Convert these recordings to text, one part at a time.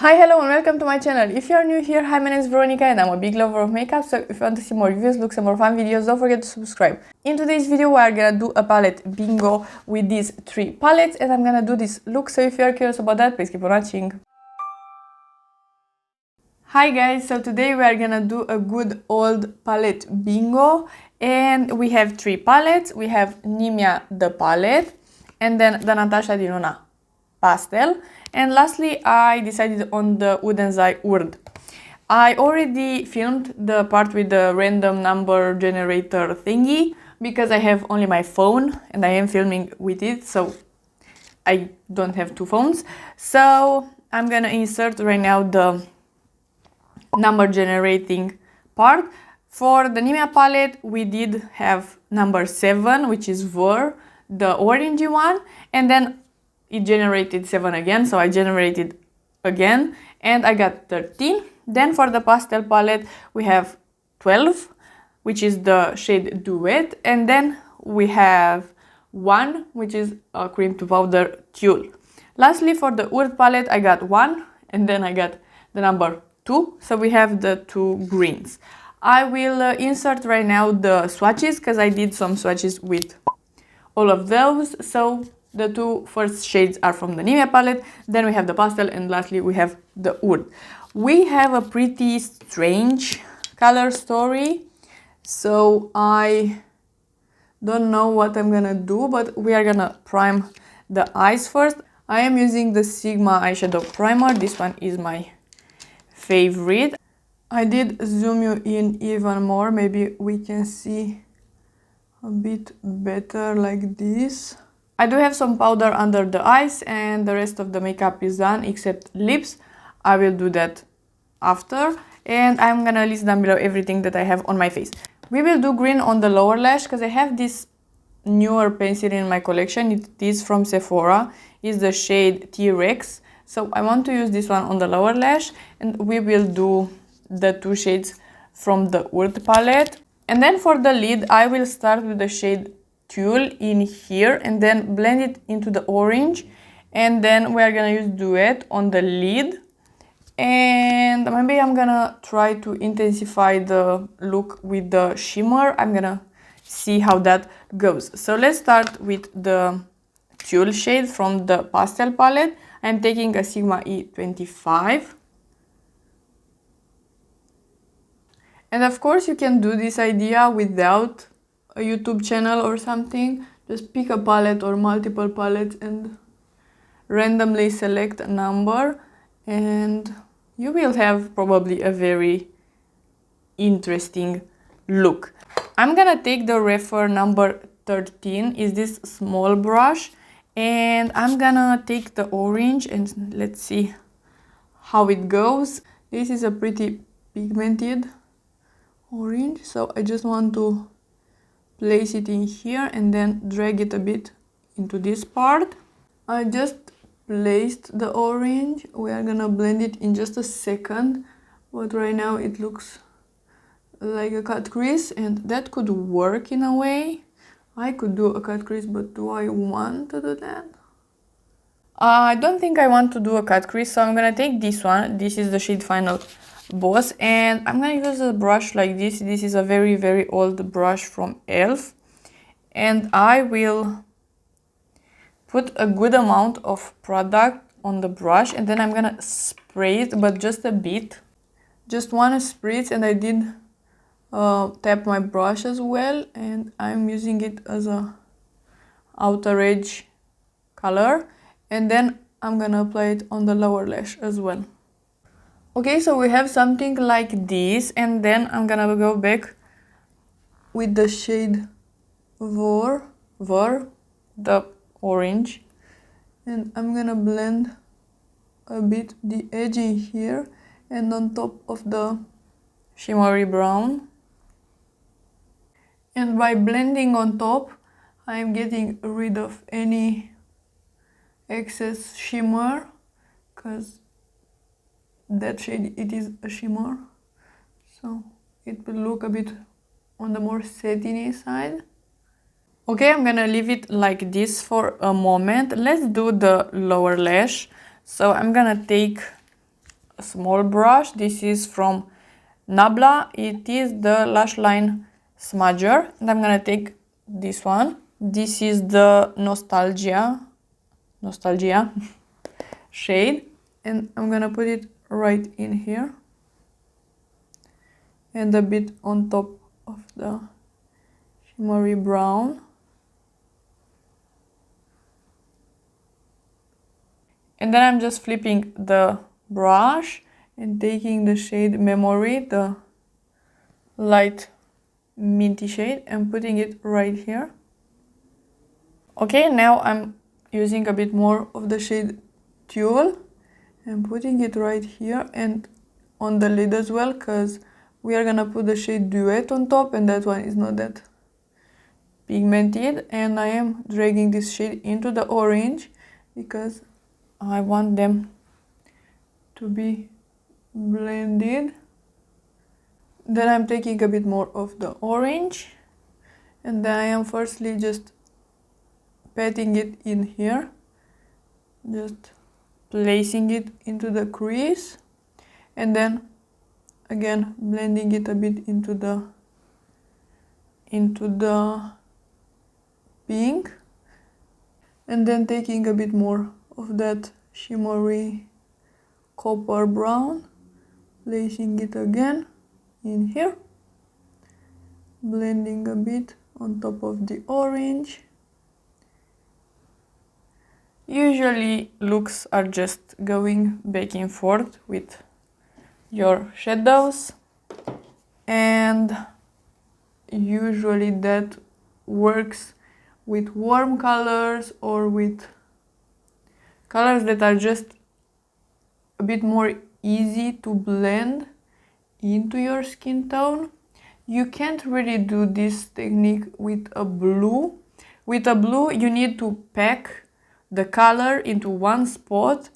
Hi, hello and welcome to my channel. If you are new here, hi, my name is Veronica and I'm a big lover of makeup, so if you want to see more reviews, looks and more fun videos, don't forget to subscribe. In today's video we are gonna do a palette bingo with these 3 palettes and I'm gonna do this look, so if you are curious about that, please keep on watching. Hi guys, so today we are gonna do a good old palette bingo and we have 3 palettes. We have Nimya the palette and then the Natasha Denona Pastel, and lastly I decided on the Wooden's Eye Urd. I already filmed the part with the random number generator thingy because I have only my phone and I am filming with it, so I don't have 2 phones. So I'm gonna insert right now the number generating part. For the Nimya palette we did have number 7, which is Ver, the orangey one, and then it generated 7 again, so I generated again and I got 13. Then for the pastel palette we have 12, which is the shade Duet, and then we have 1, which is a cream to powder tulle. Lastly, for the Urd palette I got 1 and then I got the number 2, so we have the 2 greens. I will insert right now the swatches because I did some swatches with all of those. So the 2 first shades are from the Nimya palette, then we have the pastel, and lastly we have the Urd. We have a pretty strange color story, so I don't know what I'm gonna do, but we are gonna prime the eyes first. I am using the Sigma eyeshadow primer. This one is my favorite. I did zoom you in even more, maybe we can see a bit better like this. I do have some powder under the eyes and the rest of the makeup is done except lips. I will do that after, and I'm gonna list down below everything that I have on my face. We will do green on the lower lash because I have this newer pencil in my collection. It is from Sephora. It's the shade T-Rex. So I want to use this one on the lower lash, and we will do the 2 shades from the Urd palette. And then for the lid I will start with the shade Tulle in here and then blend it into the orange, and then we are gonna use Duet on the lid, and maybe I'm gonna try to intensify the look with the shimmer. I'm gonna see how that goes. So let's start with the Tulle shade from the pastel palette. I'm taking a Sigma E25. And of course you can do this idea without a YouTube channel or something. Just pick a palette or multiple palettes and randomly select a number and you will have probably a very interesting look. I'm gonna take the Refer number 13, is this small brush, and I'm gonna take the orange and let's see how it goes. This is a pretty pigmented orange, so I just want to place it in here and then drag it a bit into this part. I just placed the orange. We are gonna blend it in just a second, but right now it looks like a cut crease, and that could work in a way. I could do a cut crease, but do I want to do that? I don't think I want to do a cut crease, so I'm gonna take this one. This is the shade Final Boss, and I'm gonna use a brush like this. This is a very old brush from ELF, and I will put a good amount of product on the brush and then I'm gonna spray it, but just a bit, just 1 spritz, and I did tap my brush as well, and I'm using it as a outer edge color, and then I'm gonna apply it on the lower lash as well. Okay, so we have something like this, and then I'm gonna go back with the shade Ver, the orange, and I'm gonna blend a bit the edge in here and on top of the shimmery brown. And by blending on top, I'm getting rid of any excess shimmer, because that shade, it is a shimmer, so it will look a bit on the more satiny side. Okay, I'm gonna leave it like this for a moment. Let's do the lower lash. So I'm gonna take a small brush. This is from Nabla. It is the Lash Line Smudger. And I'm gonna take this one. This is the Nostalgia shade. And I'm gonna put it right in here. And a bit on top of the shimmery brown. And then I'm just flipping the brush and taking the shade Memory, the light minty shade, and putting it right here. Okay, now I'm using a bit more of the shade Tulle and putting it right here and on the lid as well, because we are gonna put the shade Duet on top, and that one is not that pigmented. And I am dragging this shade into the orange because I want them to be blended. Then I'm taking a bit more of the orange, and then I am firstly just patting it in here, just placing it into the crease, and then again blending it a bit into the pink, and then taking a bit more of that shimmery copper brown, placing it again in here, blending a bit on top of the orange. Usually looks are just going back and forth with your shadows, and usually that works with warm colors or with colors that are just a bit more easy to blend into your skin tone. You can't really do this technique with a blue. With a blue you need to pack the color into one spot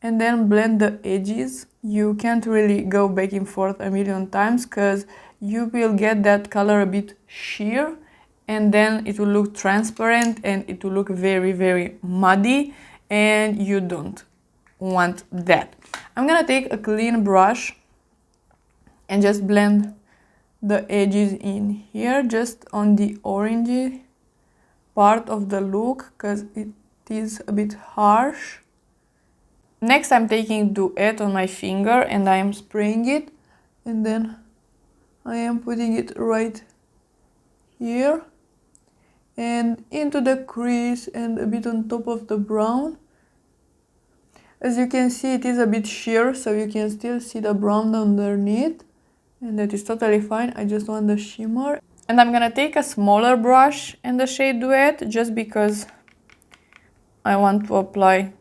and then blend the edges. You can't really go back and forth a million times because you will get that color a bit sheer, and then it will look transparent and it will look very, very muddy, and you don't want that. I'm gonna take a clean brush and just blend the edges in here, just on the orangey part of the look, because it is a bit harsh. Next I'm taking Duet on my finger and I am spraying it, and then I am putting it right here and into the crease and a bit on top of the brown. As you can see, it is a bit sheer, so you can still see the brown underneath, and that is totally fine. I just want the shimmer. And I'm gonna take a smaller brush in the shade Duet just because I want to apply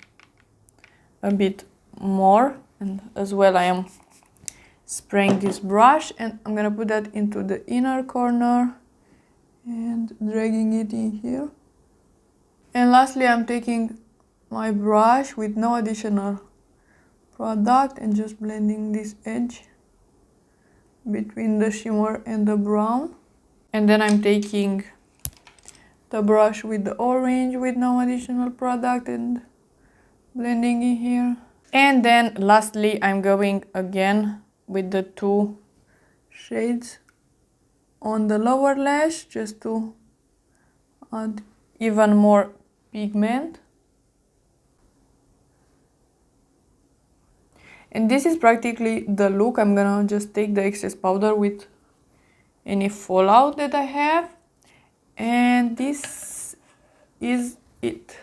a bit more, and as well I am spraying this brush, and I'm gonna put that into the inner corner and dragging it in here. And lastly I'm taking my brush with no additional product and just blending this edge between the shimmer and the brown. And then I'm taking the brush with the orange with no additional product and blending in here. And then lastly I'm going again with the two shades on the lower lash just to add even more pigment. And this is practically the look. I'm gonna just take the excess powder with any fallout that I have, and this is it.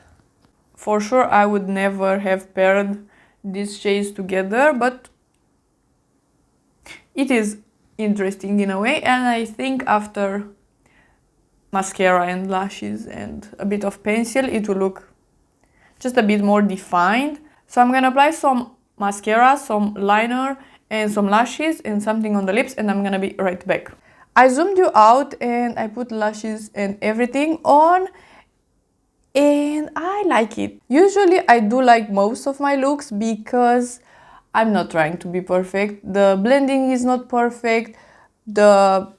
For sure I would never have paired these shades together, but it is interesting in a way, and I think after mascara and lashes and a bit of pencil it will look just a bit more defined. So I'm gonna apply some mascara, some liner and some lashes and something on the lips, and I'm gonna be right back. I zoomed you out and I put lashes and everything on, and I like it. Usually I do like most of my looks because I'm not trying to be perfect. The blending is not perfect, the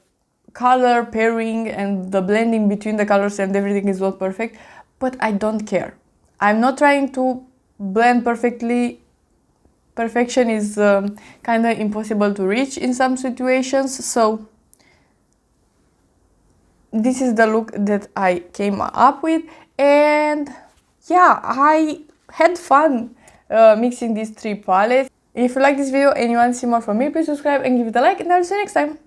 color pairing and the blending between the colors and everything is not perfect, but I don't care. I'm not trying to blend perfectly perfection is kind of impossible to reach in some situations, so this is the look that I came up with. And yeah, I had fun mixing these 3 palettes. If you like this video and you want to see more from me, please subscribe and give it a like, and I'll see you next time.